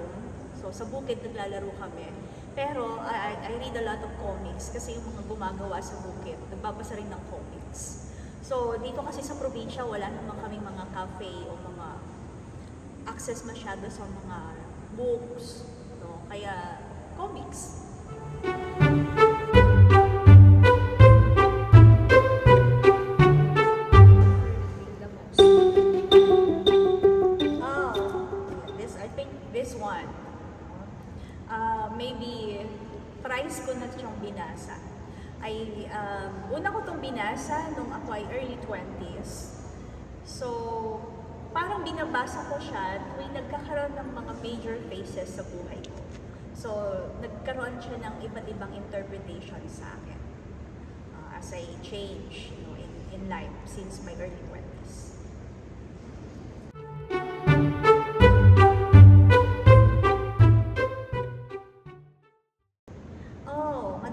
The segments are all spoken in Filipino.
room. So sa bukid naglalaro kami. Pero I read a lot of comics kasi yung mga gumagawa sa bukid, nagbabasa rin ng comics. So dito kasi sa probinsya, wala naman kaming mga cafe o mga access masyado sa mga books. No? Kaya comics. This one. Maybe price ko na siyang binasa. Una ko itong binasa nung ako ay early 20s. So, parang binabasa ko siya tuwing nagkakaroon ng mga major phases sa buhay ko. So, nagkaroon siya ng iba't ibang interpretation sa akin as I change in life since my early 20s.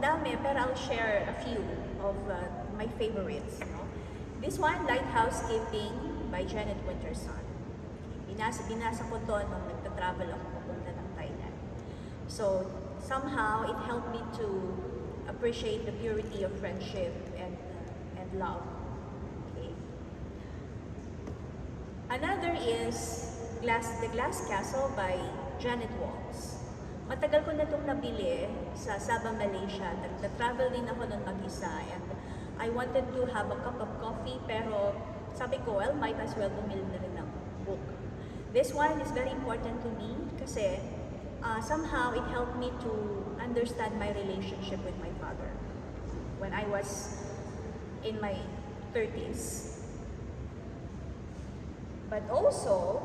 Madami, pero I'll share a few of my favorites. No? This one, Lighthouse Keeping by Janet Winterson. Binasa ko to nung nagta-travel ako papunta ng Thailand. So, somehow, it helped me to appreciate the purity of friendship and love. Okay. Another is The Glass Castle by Janet Walls. Matagal ko na itong nabili sa Sabah, Malaysia. Nag-travel din ako nun mag-isa and I wanted to have a cup of coffee pero sabi ko, well, might as well bumili na rin ng book. This one is very important to me kasi somehow it helped me to understand my relationship with my father when I was in my 30s. But also,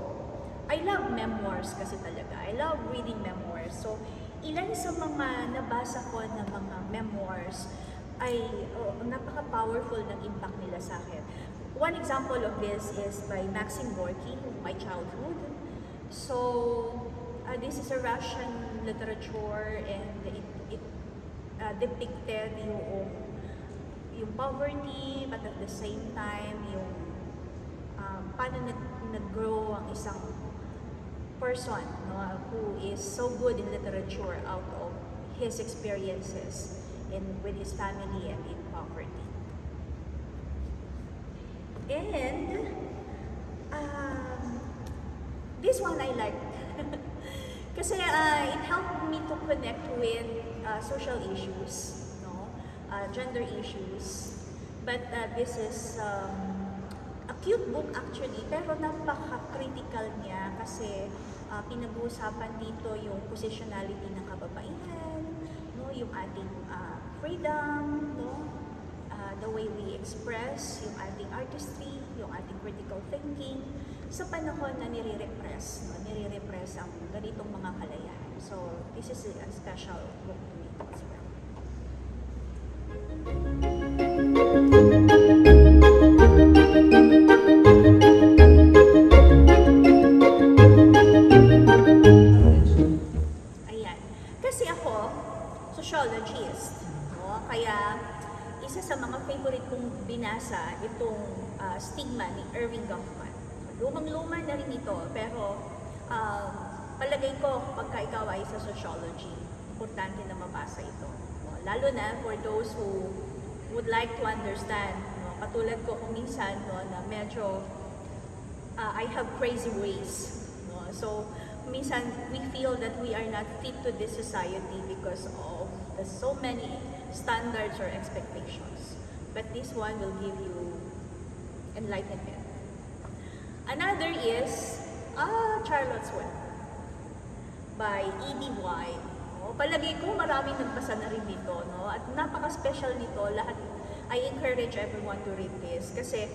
I love memoirs kasi talaga. I love reading memoirs. So, ilan sa mga nabasa ko na mga memoirs ay napaka-powerful ng impact nila sa akin. One example of this is by Maxim Gorky, My Childhood. So, this is a Russian literature and it depicted yung poverty but at the same time yung paano nag-grow ang isang person who is so good in literature out of his experiences with his family and in poverty. And this one I like kasi it helped me to connect with social issues, gender issues. But this is a cute book actually, pero napaka-critical niya kasi pinag-uusapan dito yung positionality ng kababaihan, yung ating freedom, the way we express, yung ating artistry, yung ating critical thinking, sa panahon na nire-repress ang ganitong mga kalayahan. So, this is a special book to me as well. Ayan. Kasi ako, sociologist. Kaya, isa sa mga favorite kong binasa, itong Stigma ni Erving Goffman. Lumang-luma na rin ito, pero palagay ko pagka ikaw ay sa sociology, importante na mabasa ito. Lalo na for those who would like to understand, katulad ko kung minsan na medyo I have crazy ways. So minsan we feel that we are not fit to this society because of the so many standards or expectations. But this one will give you enlightenment. Another is Charlotte's Web by E.B. White. Palagi ko maraming nagbasa na rin dito, at napaka-special nito. I encourage everyone to read this kasi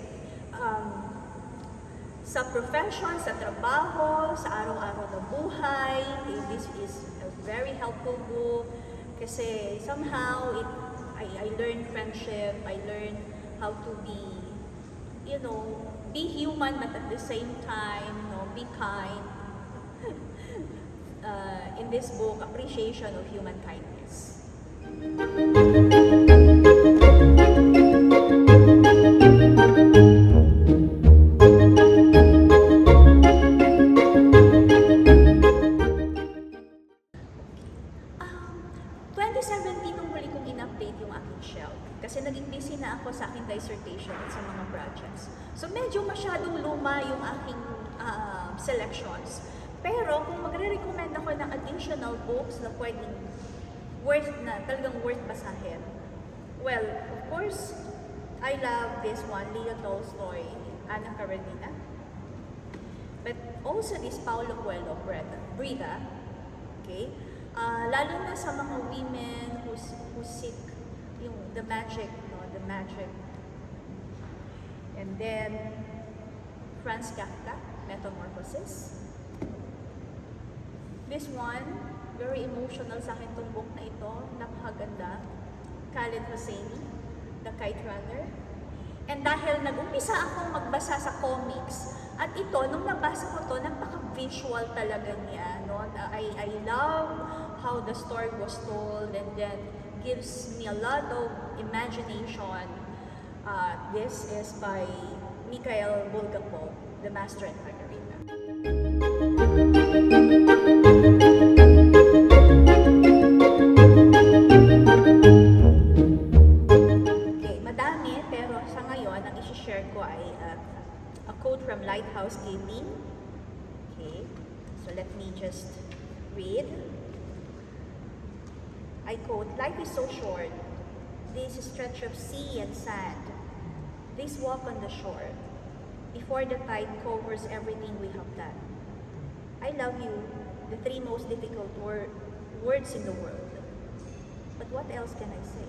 sa profession, sa trabaho, sa araw-araw na buhay, this is a very helpful book kasi somehow I learned friendship, I learned how to be human but at the same time, be kind. In this book, Appreciation of Human Kindness. Kasi naging busy na ako sa aking dissertation at sa mga projects. So medyo masyadong luma yung aking selections. Pero kung magre-recommend ako ng additional books na pwedeng talagang worth basahin. Well, of course, I love this one, Leo Tolstoy, Anna Karenina. But also this Paulo Coelho, Brida. Okay? Lalo na sa mga women who seek yung the magic. And then, Franz Kafka, Metamorphosis. This one, very emotional sa akin itong book na ito. Napakaganda. Khaled Hosseini, The Kite Runner. And dahil nag-umpisa akong magbasa sa comics, at ito, nung nabasa ko to, napaka-visual talaga niya. No? I love how the story was told and then gives me a lot of imagination. This is by Mikhail Bulgakov, The Master and Margarita. Okay, madami, pero sa ngayon, ang isi-share ko ay a quote from Lighthouse Gaming. Okay, so let me just read. I quote, "Life is so short. This stretch of sea and sand. This walk on the shore. Before the tide covers everything we have done. I love you, the three most difficult words in the world. But what else can I say?